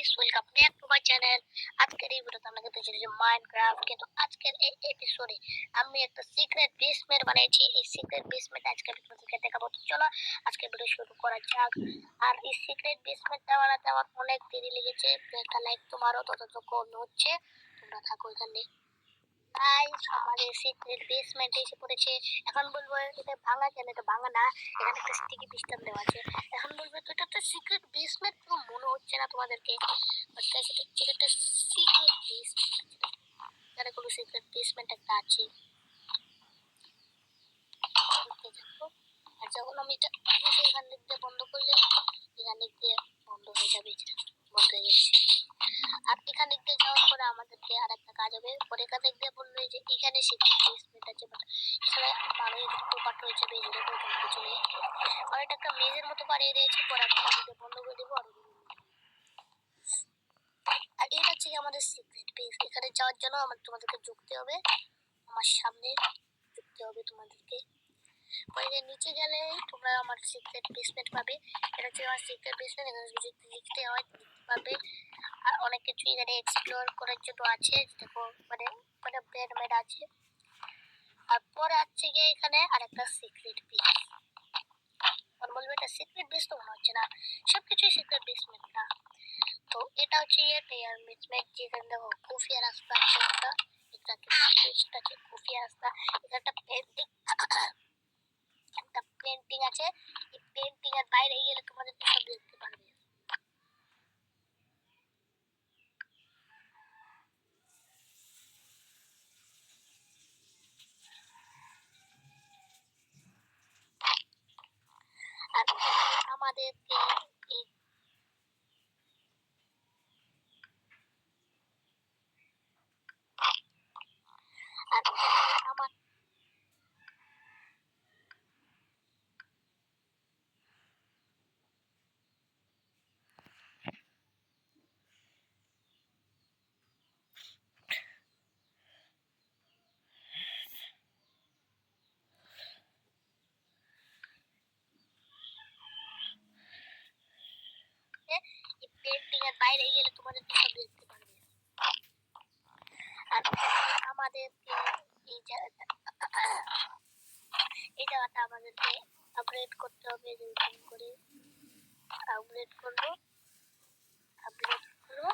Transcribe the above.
Guys, welcome back to my channel. আজকের এই ভিডিওতে আমরা দেখতে চলেছি মাইনক্রাফট, কিন্তু আজকের এই এপিসোডে আমি একটা সিক্রেট বেসমেন্ট বানিয়েছি। এই সিক্রেট বেসমেন্ট আজকে আমি তোমাদেরকে দেখাবো। তো চলো আজকে ভিডিও শুরু করা যাক। আর এই সিক্রেট বেসমেন্টটা বানাতে আমার অনেক দেরি লেগেছে, তো একটা লাইক তো মারো, ততক্ষণ হচ্ছে তোমরা থাকো এখানে। গাইস, আমাদের সিক্রেট বেসমেন্টে এসে পড়েছে। এখন বলবো এটা ভাঙা কেন? এটা ভাঙা না, এখানে একটা স্টিকি পিস্টন দেওয়া আছে। এখন বলবে তো এটা তো সিক্রেট বেসমেন্ট, তো মনে হচ্ছে না তোমাদেরকে। বাট গাইস, এটা হচ্ছে একটা সিক্রেট বেসমেন্ট। এখানে কোনো সিক্রেট বেসমেন্ট একটা আছে। ওকে, দেখো। আর যখন আমি এটা এখান দিক দিয়ে বন্ধ করলে এখান দিক দিয়ে বন্ধ হয়ে যাবে। বন্ধ হয়ে গেছে। আর এখান দিক দিয়ে যাওয়ার পরে আমাদেরকে আর একটা কাজ হবে। পরে এখান দিক দিয়ে বললো যে এখানে সিক্রেট বেসমেন্ট আছে, বাট এখানে মানুষ পাট হয়ে যাবে। এই দেখো এখান থেকে চলে আর এটা একটা মেজের মতো বানিয়ে দিয়েছে। পরে আমরা বন্ধ করে দেবো। আর এটা হচ্ছে আমাদের সিক্রেট বেস। এখানে যাওয়ার জন্য তোমাদেরকে ঢুকতে হবে, আমার সামনে ঢুকতে হবে তোমাদেরকে। পরে নিচে গেলে তোমরা আমার সিক্রেট বেসমেন্ট পাবে। এটা হচ্ছে আমার সিক্রেট বেসমেন্ট। এখানে যদি দেখতে হয় দেখতে পাবে। আর অনেক কিছু এখানে এক্সপ্লোর করার জন্য আছে। দেখো মানে মানে বেড মেড আছে। আর পরে আছে গিয়ে এখানে আরেকটা সিক্রেট বেস। আর বলবে এটা সিক্রেট বেস, তো মনে হচ্ছে না, সবকিছুই সিক্রেট বেসমেন্ট না। তো এটা হচ্ছে টেয়ার বেসমেন্ট, যেখানে দেখো খুফিয়া রাস্তা আছে একটা। এটা আছে খুফিয়া রাস্তা। এটা একটা পেন্টিং, একটা পেন্টিং আছে। এই পেন্টিং এর বাইরে গেলে তোমাদের সব দেখতে পারবে। আর আমাদেরকে এই আর আমার এই পেন্টিং এর বাইরে গেলে তোমাদের সব দেখতে পারবে। আর আমাদেরকে এই জায়গাটা এই জায়গাটা আমাদেরকে আপগ্রেড করতে হবে। যেরকম করে আপগ্রেড করবো, আপগ্রেড করবো।